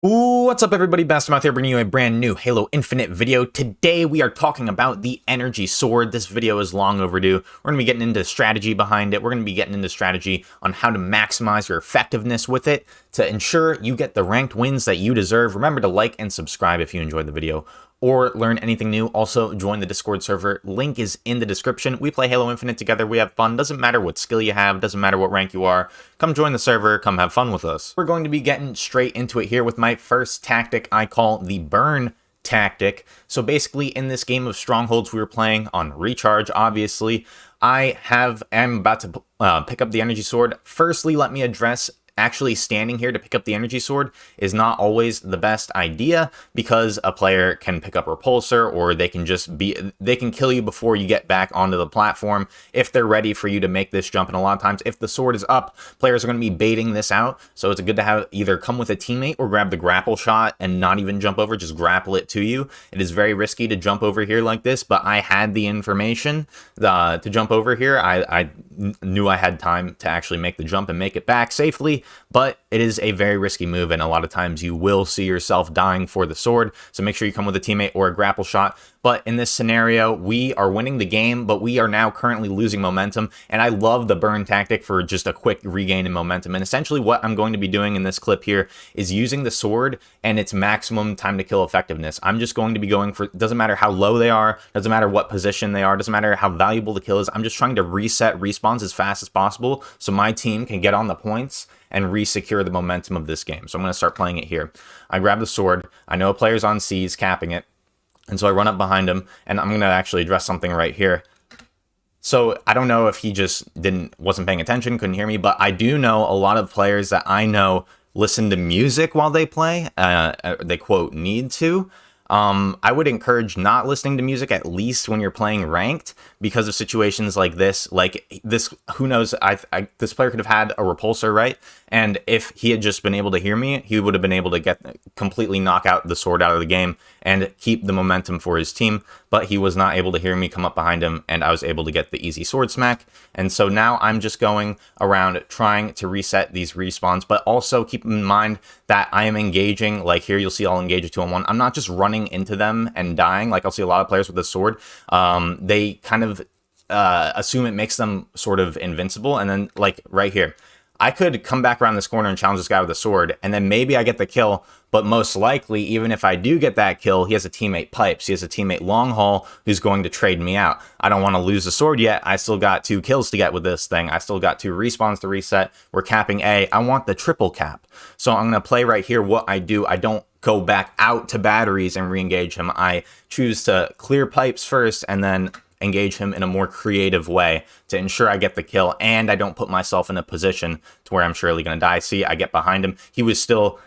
What's up everybody, Bastamouth here bringing you a brand new Halo Infinite video. Today we are talking about the energy sword. This video is long overdue. We're going to be getting into strategy behind it. We're going to be getting into strategy on how to maximize your effectiveness with it to ensure you get the ranked wins that you deserve. Remember to like and subscribe if you enjoyed the video or learn anything new. Also, join the Discord server. Link is in the description. We play Halo Infinite together. We have fun. Doesn't matter what skill you have. Doesn't matter what rank you are. Come join the server. Come have fun with us. We're going to be getting straight into it here with my first tactic I call the burn tactic. So basically, in this game of Strongholds we were playing on Recharge, obviously, am about to pick up the energy sword. Firstly, let me address actually standing here to pick up the energy sword is not always the best idea, because a player can pick up Repulsor, or they can kill you before you get back onto the platform if they're ready for you to make this jump. And a lot of times if the sword is up, players are going to be baiting this out, so it's good to have either come with a teammate or grab the grapple shot and not even jump over, just grapple it to you. It is very risky to jump over here like this, but I had the information to jump over here. I knew I had time to actually make the jump and make it back safely, but it is a very risky move, and a lot of times you will see yourself dying for the sword, so make sure you come with a teammate or a grapple shot. But in this scenario, we are winning the game, but we are now currently losing momentum, and I love the burn tactic for just a quick regain in momentum. And essentially what I'm going to be doing in this clip here is using the sword and its maximum time to kill effectiveness. I'm just going to be going for, doesn't matter how low they are, doesn't matter what position they are, doesn't matter how valuable the kill is, I'm just trying to reset respawns as fast as possible so my team can get on the points and re-secure the momentum of this game. So I'm going to start playing it here. I grab the sword. I know a player's on C's capping it, and so I run up behind him, and I'm going to actually address something right here. So I don't know if he just wasn't paying attention, couldn't hear me, but I do know a lot of players that I know listen to music while they play. They quote need to. I would encourage not listening to music, at least when you're playing ranked, because of situations like this. Like this, who knows? This player could have had a repulsor, right? And if he had just been able to hear me, he would have been able to completely knock out the sword out of the game and keep the momentum for his team. But he was not able to hear me come up behind him, and I was able to get the easy sword smack. And so now I'm just going around trying to reset these respawns, but also keep in mind that I am engaging. Like here, you'll see I'll engage a 2-on-1. I'm not just running into them and dying. Like I'll see a lot of players with the sword. They kind of assume it makes them sort of invincible. And then like right here, I could come back around this corner and challenge this guy with a sword, and then maybe I get the kill, but most likely, even if I do get that kill, he has a teammate Pipes, he has a teammate Long Haul who's going to trade me out. I don't want to lose the sword yet. I still got 2 kills to get with this thing. I still got 2 respawns to reset. We're capping A. I want the triple cap. So I'm going to play right here what I do. I don't go back out to batteries and re-engage him. I choose to clear Pipes first and then engage him in a more creative way to ensure I get the kill, and I don't put myself in a position to where I'm surely going to die. See, I get behind him. He was still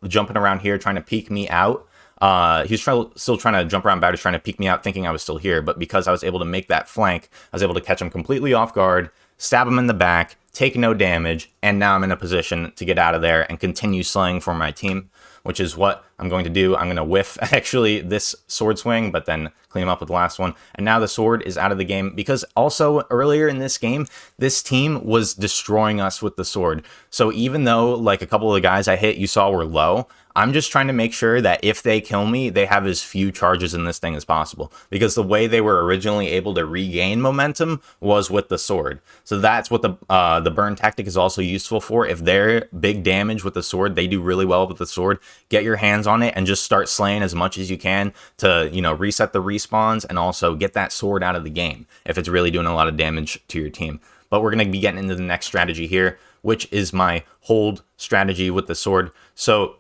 jumping around here trying to peek me out. He was still trying to jump around batteries, trying to peek me out, thinking I was still here. But because I was able to make that flank, I was able to catch him completely off guard, stab him in the back, take no damage, and now I'm in a position to get out of there and continue slaying for my team, which is what I'm going to do. I'm going to whiff actually this sword swing, but then clean him up with the last one. And now the sword is out of the game, because also earlier in this game, this team was destroying us with the sword. So even though like a couple of the guys I hit you saw were low, I'm just trying to make sure that if they kill me, they have as few charges in this thing as possible, because the way they were originally able to regain momentum was with the sword. So that's what the burn tactic is also useful for. If they're big damage with the sword, they do really well with the sword. Get your hands on it and just start slaying as much as you can to, reset the respawns and also get that sword out of the game if it's really doing a lot of damage to your team. But we're going to be getting into the next strategy here, which is my hold strategy with the sword. So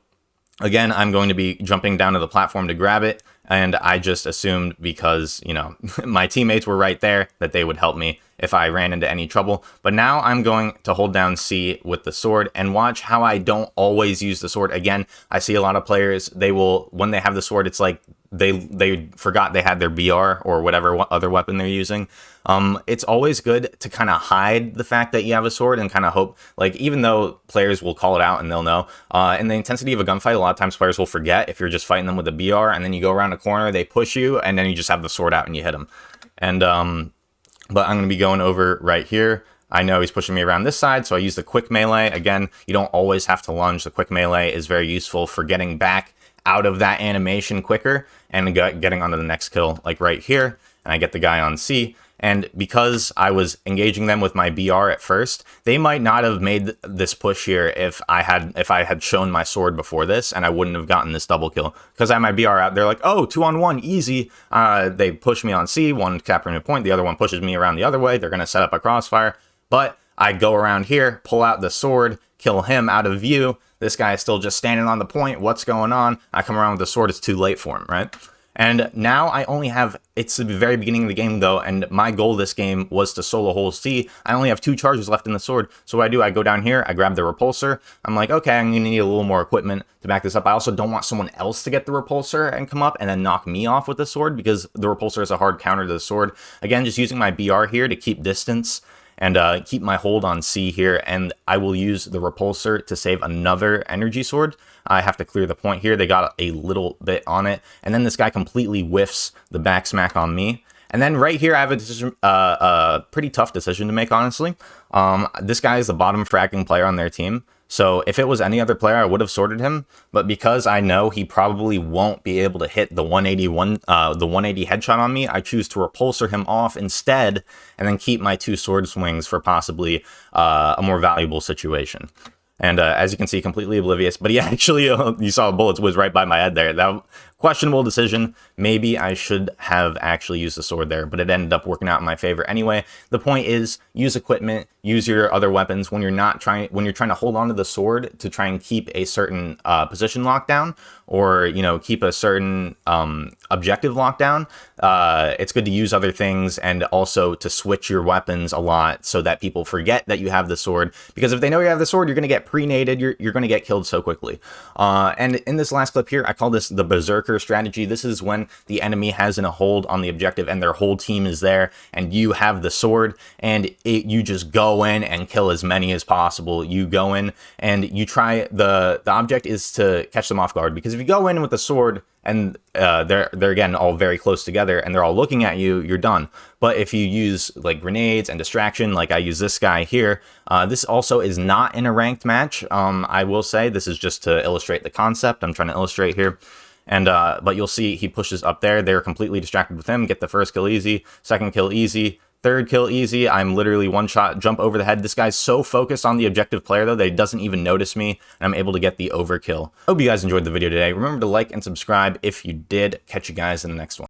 again, I'm going to be jumping down to the platform to grab it, and I just assumed, because, my teammates were right there, that they would help me if I ran into any trouble. But now I'm going to hold down C with the sword, and watch how I don't always use the sword. Again, I see a lot of players, they will, when they have the sword, it's like they forgot they had their BR or whatever other weapon they're using. It's always good to kind of hide the fact that you have a sword and kind of hope, like, even though players will call it out and they'll know, in the intensity of a gunfight, a lot of times players will forget if you're just fighting them with a BR, and then you go around a corner, they push you, and then you just have the sword out and you hit them. And but I'm going to be going over right here. I know he's pushing me around this side, so I use the quick melee. Again, you don't always have to lunge. The quick melee is very useful for getting back out of that animation quicker and getting onto the next kill, like right here. And I get the guy on C. And because I was engaging them with my BR at first, they might not have made this push here if I had shown my sword before this, and I wouldn't have gotten this double kill. Because I had my BR out, they're like, oh, 2-on-1, easy. They push me on C, one capturing a point, the other one pushes me around the other way. They're going to set up a crossfire. But I go around here, pull out the sword, kill him out of view. This guy is still just standing on the point. What's going on? I come around with the sword. It's too late for him, right? And now I only have, it's the very beginning of the game though, and my goal this game was to solo hole C. I only have 2 charges left in the sword. So what I do, I go down here, I grab the repulsor. I'm like, okay, I'm gonna need a little more equipment to back this up. I also don't want someone else to get the repulsor and come up and then knock me off with the sword, because the repulsor is a hard counter to the sword. Again, just using my BR here to keep distance and keep my hold on C here, and I will use the repulsor to save another energy sword. I have to clear the point here. They got a little bit on it, and then this guy completely whiffs the back smack on me. And then right here, I have a decision, pretty tough decision to make, honestly. This guy is the bottom fragging player on their team. So if it was any other player, I would have sorted him. But because I know he probably won't be able to hit the 180 headshot on me, I choose to repulsor him off instead, and then keep my 2 sword swings for possibly a more valuable situation. And as you can see, completely oblivious. But he actually, you saw bullets whiz right by my head there. That questionable decision. Maybe I should have actually used the sword there, but it ended up working out in my favor anyway. The point is, use equipment, use your other weapons when you're trying to hold on to the sword to try and keep a certain position lockdown, or keep a certain objective lockdown. It's good to use other things, and also to switch your weapons a lot so that people forget that you have the sword, because if they know you have the sword, you're going to get pre-naded, you're going to get killed so quickly. And in this last clip here, I call this the berserker strategy. This is when the enemy has a hold on the objective and their whole team is there, and you have the sword, and you just go in and kill as many as possible. You go in and you try, the object is to catch them off guard, because if you go in with the sword and they're again all very close together and they're all looking at you, you're done. But if you use like grenades and distraction, like I use this guy here, this also is not in a ranked match. I will say this is just to illustrate the concept I'm trying to illustrate here. And but you'll see he pushes up there. They're completely distracted with him. Get the first kill easy, second kill easy, third kill easy. I'm literally one shot, jump over the head. This guy's so focused on the objective player though that he doesn't even notice me, and I'm able to get the overkill. Hope you guys enjoyed the video today. Remember to like and subscribe if you did. Catch you guys in the next one.